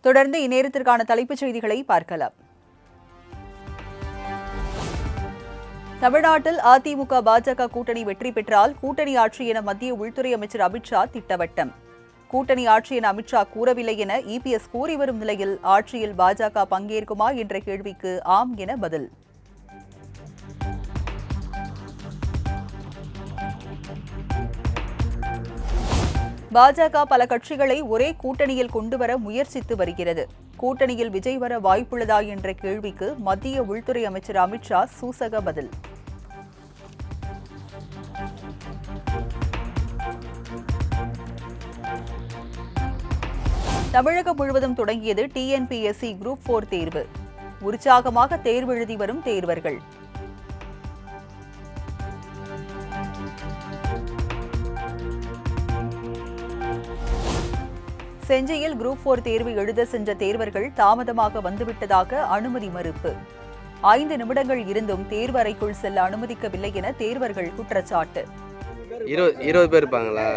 தொடர்ந்து இந்நேரத்திற்கான தலைப்புச் செய்திகளை பார்க்கலாம். தமிழ்நாட்டில் அதிமுக பாஜக கூட்டணி வெற்றி பெற்றால் கூட்டணி ஆட்சி என மத்திய உள்துறை அமைச்சர் அமித்ஷா திட்டவட்டம். கூட்டணி ஆட்சி என அமித்ஷா கூறவில்லை என இபிஎஸ் கூறி வரும் நிலையில் ஆட்சியில் பாஜக பங்கேற்குமா என்ற கேள்விக்கு ஆம் என பதில். பாஜக பல கட்சிகளை ஒரே கூட்டணியில் கொண்டுவர முயற்சித்து வருகிறது. கூட்டணியில் விஜய் வர வாய்ப்புள்ளதா என்ற கேள்விக்கு மத்திய உள்துறை அமைச்சர் அமித்ஷா சூசக பதில். தமிழகம் முழுவதும் தொடங்கியது டிஎன்பிஎஸ்சி குரூப் 4 தேர்வு. உற்சாகமாக தேர்வு எழுதி வரும் தேர்வர்கள். செஞ்சியில் குரூப் 4 தேர்வு எழுத சென்ற தேர்வர்கள் தாமதமாக வந்துவிட்டதாக அனுமதி மறுப்பு. 5 நிமிடங்கள் இருந்தும் தேர்வு அறைக்குள் செல்ல அனுமதிக்கவில்லை என தேர்வர்கள் குற்றச்சாட்டு. 20 பேர் இருப்பாங்களா?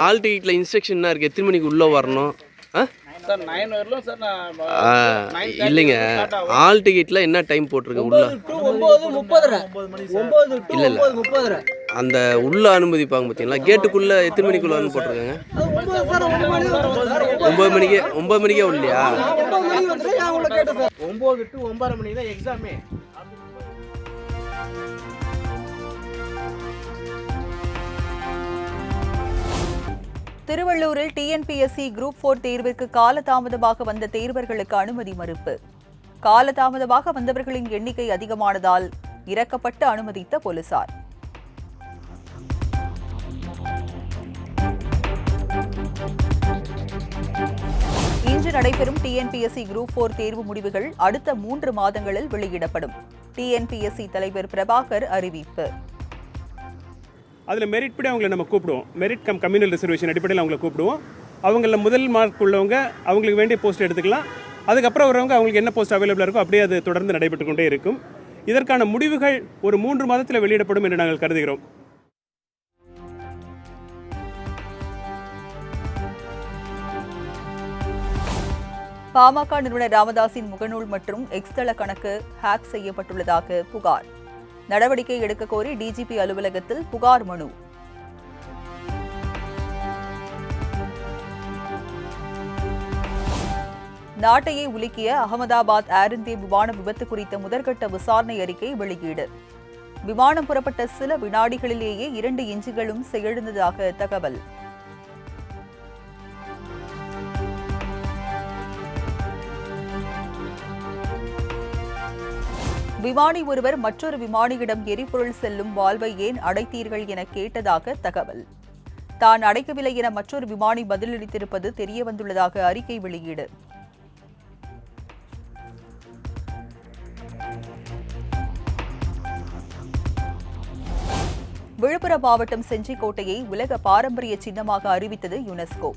ஆல் டிக்கெட்ல இன்ஸ்ட்ரக்ஷன் இருக்கு, எத்தனை மணிக்கு உள்ள வரணும்? இல்லைங்க, ஆல் டிக்கெட்ல என்ன டைம் போட்டிருக்கு? உள்ள இல்ல இல்ல, அந்த உள்ள அனுமதிப்பாங்க பார்த்தீங்களா, கேட்டுக்குள்ள எத்தனை மணிக்குள்ள வந்து போட்டிருக்காங்க? 9 மணிக்கே உள்ளையா? 9 to 9:30 மணி தான் எக்ஸாமே. திருவள்ளூரில் டிஎன்பிஎஸ்சி குரூப் 4 தேர்விற்கு காலதாமதமாக வந்த தேர்வர்களுக்கு அனுமதி மறுப்பு. காலதாமதமாக வந்தவர்களின் எண்ணிக்கை அதிகமானதால் இறக்கப்பட்டு அனுமதித்த போலீசார். இன்று நடைபெறும் டிஎன்பிஎஸ்சி குரூப் 4 தேர்வு முடிவுகள் அடுத்த 3 மாதங்களில் வெளியிடப்படும். டிஎன்பிஎஸ்சி தலைவர் பிரபாகர் அறிவிப்பு. அதில் மெரிட் படி அவங்களை நம்ம கூப்பிடுவோம். மெரிட் கம்யூனல் ரிசர்வேஷன் அடிப்படையில் அவங்களை கூப்பிடுவோம். அவங்கள முதல் மார்க் உள்ளவங்க அவங்களுக்கு வேண்டிய போஸ்ட் எடுத்துக்கலாம். அதுக்கப்புறம் வரவங்க அவங்களுக்கு என்ன போஸ்ட் அவைலபிளாக இருக்கோ அப்படியே அது தொடர்ந்து நடைபெற்று கொண்டே இருக்கும். இதற்கான முடிவுகள் ஒரு 3 மாதத்தில் வெளியிடப்படும் என்று நாங்கள் கருதுகிறோம். பாமக நிறுவனர் ராமதாஸின் முகநூல் மற்றும் எக்ஸ் தள கணக்கு ஹேக் செய்யப்பட்டுள்ளதாக புகார். நடவடிக்கை எடுக்க கோரி டிஜிபி அலுவலகத்தில் புகார் மனு. நாட்டையே உலுக்கிய அகமதாபாத் ஏர் இந்தியா விமான விபத்து குறித்த முதற்கட்ட விசாரணை அறிக்கை வெளியீடு. விமானம் புறப்பட்ட சில வினாடிகளிலேயே 2 இன்ஜின்களும் செயலிழந்ததாக தகவல். விமானி ஒருவர் மற்றொரு விமானியிடம் எரிபொருள் செல்லும் வால்வை ஏன் அடைத்தீர்கள் என கேட்டதாக தகவல். தான் அடைக்கவில்லை என மற்றொரு விமானி பதிலளித்திருப்பது தெரியவந்துள்ளதாக அறிக்கை வெளியீடு. விழுப்புரம் மாவட்டம் செஞ்சிக்கோட்டையை உலக பாரம்பரிய சின்னமாக அறிவித்தது யுனெஸ்கோ.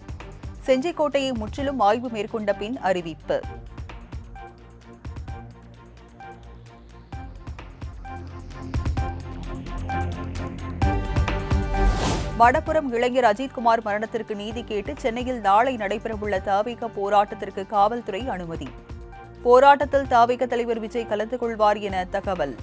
செஞ்சிக்கோட்டையை முற்றிலும் ஆய்வு மேற்கொண்ட பின் அறிவிப்பு. வடபுறம் இளைஞர் அஜித்குமார் மரணத்திற்கு நீதி கேட்டு சென்னையில் நாளை நடைபெறவுள்ள தவிக போராட்டத்திற்கு காவல்துறை அனுமதி. போராட்டத்தில் தவிக தலைவர் விஜய் கலந்து கொள்வார் என தகவல்.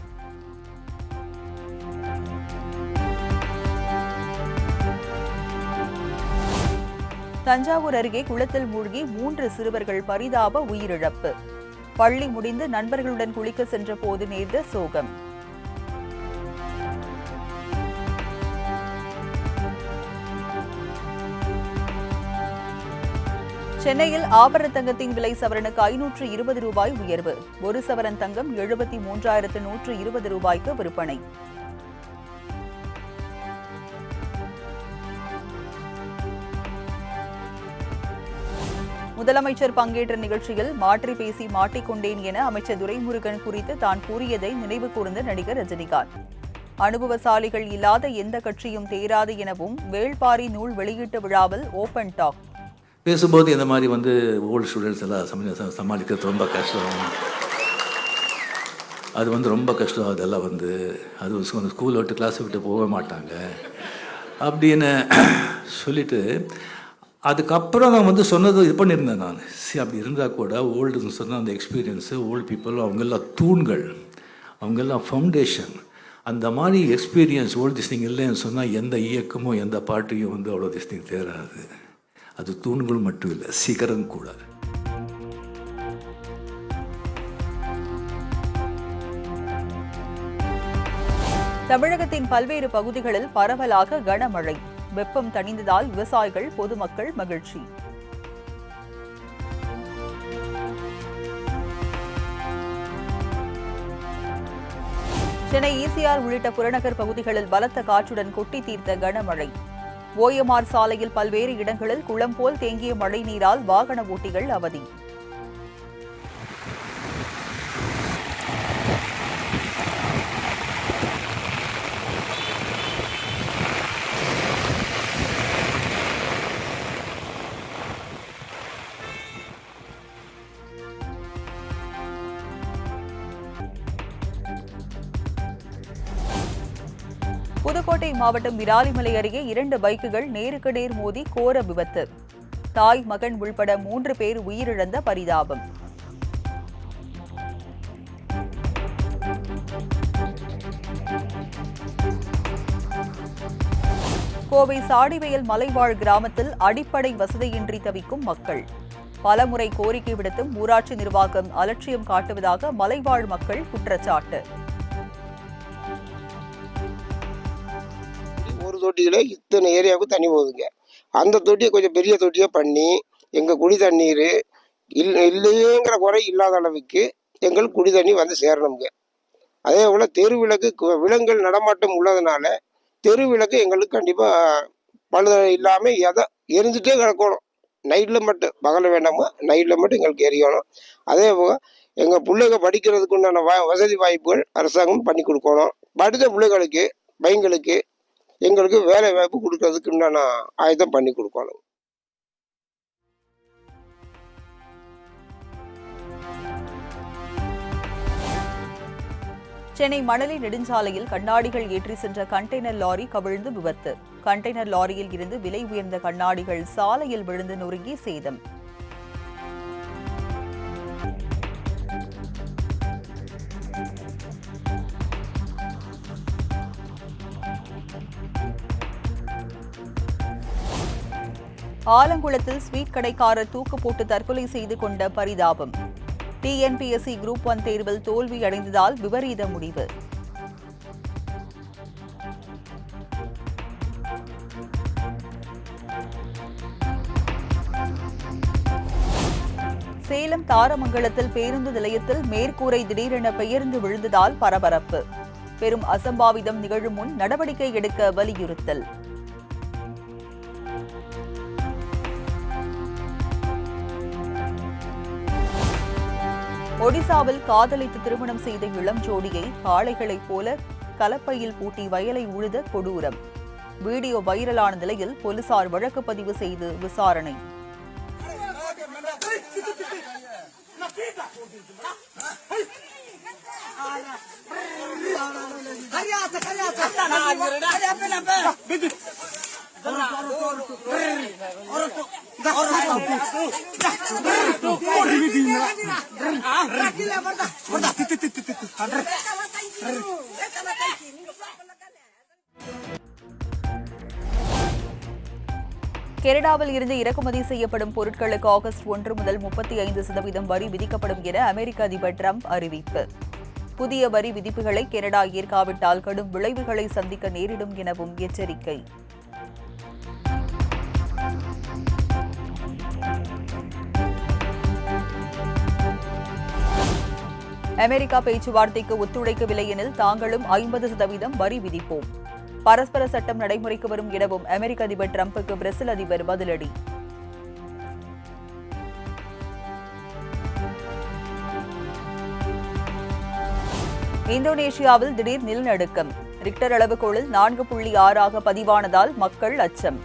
தஞ்சாவூர் அருகே குளத்தில் மூழ்கி 3 சிறுவர்கள் பரிதாப உயிரிழப்பு. பள்ளி முடிந்து நண்பர்களுடன் குளிக்க சென்ற போது நேர்ந்த சோகம். சென்னையில் ஆபரண தங்கத்தின் விலை சவரனுக்கு 520 ரூபாய் உயர்வு. 1 சவரன் தங்கம் 73,120 ரூபாய்க்கு விற்பனை. முதலமைச்சர் பங்கேற்ற நிகழ்ச்சியில் மாற்றி பேசி மாட்டிக்கொண்டேன் என அமைச்சர் துரைமுருகன் குறித்து தான் கூறியதை நினைவு கூர்ந்த நடிகர் ரஜினிகாந்த். அனுபவசாலிகள் இல்லாத எந்த கட்சியும் தேராது எனவும் வேள்பாரி நூல் வெளியீட்டு விழாவில் ஓபன் டாக். பேசும்போது இந்த மாதிரி ஓல்டு ஸ்டூடெண்ட்ஸ் எல்லாம் சமாளிக்கிறது ரொம்ப கஷ்டம். அது ரொம்ப கஷ்டம். அதெல்லாம் அது ஸ்கூல் விட்டு கிளாஸ் விட்டு போக மாட்டாங்க அப்படின்னு சொல்லிவிட்டு அதுக்கப்புறம் நான் வந்து சொன்னது இது பண்ணியிருந்தேன் நான். அப்படி இருந்தால் கூட ஓல்டுன்னு சொன்னால் அந்த எக்ஸ்பீரியன்ஸு ஓல்டு பீப்புள் அவங்கெல்லாம் தூண்கள், அவங்கெல்லாம் ஃபவுண்டேஷன். அந்த மாதிரி எக்ஸ்பீரியன்ஸ் ஓல்டு திஸ்டிங் இல்லைன்னு சொன்னால் எந்த இயக்கமும் எந்த பாட்டையும் வந்து அவ்வளோ திஸ்டிங் தேராது. அது தூண்கள் மட்டும் இல்லை, சிகரம் கூட. தமிழகத்தின் பல்வேறு பகுதிகளில் பரவலாக கனமழை. வெப்பம் தணிந்ததால் விவசாயிகள் பொதுமக்கள் மகிழ்ச்சி. சென்னை ஈசிஆர் உள்ளிட்ட புறநகர் பகுதிகளில் பலத்த காற்றுடன் கொட்டி தீர்த்த கனமழை. ஓஎம்ஆர் சாலையில் பல்வேறு இடங்களில் குளம் போல் தேங்கிய மழை நீரால் வாகன ஓட்டிகள் அவதி. புதுக்கோட்டை மாவட்டம் விராலிமலை அருகே 2 பைக்குகள் நேருக்கு நேர் மோதி கோர விபத்து. தாய் மகன் உள்பட 3 பேர் உயிரிழந்த பரிதாபம். கோவை சாடிவயல் மலைவாழ் கிராமத்தில் அடிப்படை வசதியின்றி தவிக்கும் மக்கள். பலமுறை கோரிக்கை விடுத்தும் ஊராட்சி நிர்வாகம் அலட்சியம் காட்டுவதாக மலைவாழ் மக்கள் குற்றச்சாட்டு. ஒரு தொட்டியில் இத்தனை ஏரியாவுக்கு தண்ணி போகுதுங்க. அந்த தொட்டியை கொஞ்சம் பெரிய தொட்டியை பண்ணி எங்கள் குடி தண்ணீர் இல்லையேங்கிற குறை இல்லாத அளவுக்கு எங்கள் குடி தண்ணி வந்து சேரணுங்க. அதே போல் தெருவிளக்கு விலங்குகள் நடமாட்டம் உள்ளதுனால தெருவிளக்கு எங்களுக்கு கண்டிப்பாக பழுத இல்லாமல் எரிஞ்சிட்டே கிடக்கணும். நைட்டில் மட்டும், பகலில் வேண்டாமா, நைட்டில் மட்டும் எங்களுக்கு எரியணும். அதே போல் எங்கள் பிள்ளைங்க படிக்கிறதுக்கு உண்டான வசதி வாய்ப்புகள் அரசாங்கம் பண்ணி கொடுக்கணும். படித்த பிள்ளைகளுக்கு பையங்களுக்கு எங்களுக்கு வேலை வாய்ப்பு கொடுக்கறதுக்கு உண்டான ஆயுதம் பண்ணி கொடுக்கணும். சென்னை மணலி நெடுஞ்சாலையில் கண்ணாடிகள் ஏற்றி சென்ற கண்டெய்னர் லாரி கவிழ்ந்து விபத்து. கண்டெய்னர் லாரியில் இருந்து விலை உயர்ந்த கண்ணாடிகள் சாலையில் விழுந்து நொறுங்கி சேதம். ஆலங்குளத்தில் ஸ்வீட் கடைக்காரர் தூக்கு போட்டு தற்கொலை செய்து கொண்ட பரிதாபம். டிஎன்பிஎஸ்சி குரூப் 1 தேர்வில் தோல்வி அடைந்ததால் விபரீத முடிவு. சேலம் தாரமங்கலத்தில் பேருந்து நிலையத்தில் மேற்கூரை திடீரென பெயர்ந்து விழுந்ததால் பரபரப்பு. பெரும் அசம்பாவிதம் நிகழும் முன் நடவடிக்கை எடுக்க வலியுறுத்தல். ஒடிசாவில் காதலித்து திருமணம் செய்த இளம் ஜோடியை காளைகளைப் போல கலப்பையில் பூட்டி வயலை உழுத கொடூரம். வீடியோ வைரலான நிலையில் போலீசார் வழக்கு பதிவு செய்து விசாரணை. கனடாவில் இருந்து இறக்குமதி செய்யப்படும் பொருட்களுக்கு ஆகஸ்ட் 1 முதல் 35% வரி விதிக்கப்படும் என அமெரிக்க அதிபர் டிரம்ப் அறிவிப்பு. புதிய வரி விதிப்புகளை கனடா ஏற்காவிட்டால் கடும் விளைவுகளை சந்திக்க நேரிடும் எனவும் எச்சரிக்கை. அமெரிக்கா பேச்சுவார்த்தைக்கு ஒத்துழைக்கவில்லை எனில் தாங்களும் 50% வரி விதிப்போம். பரஸ்பர சட்டம் நடைமுறைக்கு வரும் எனவும் அமெரிக்க அதிபர் டிரம்புக்கு பிரேசில் அதிபர் பதிலடி. இந்தோனேஷியாவில் திடீர் நிலநடுக்கம். ரிக்டர் அளவுகோலில் 4.6 பதிவானதால் மக்கள் அச்சம்.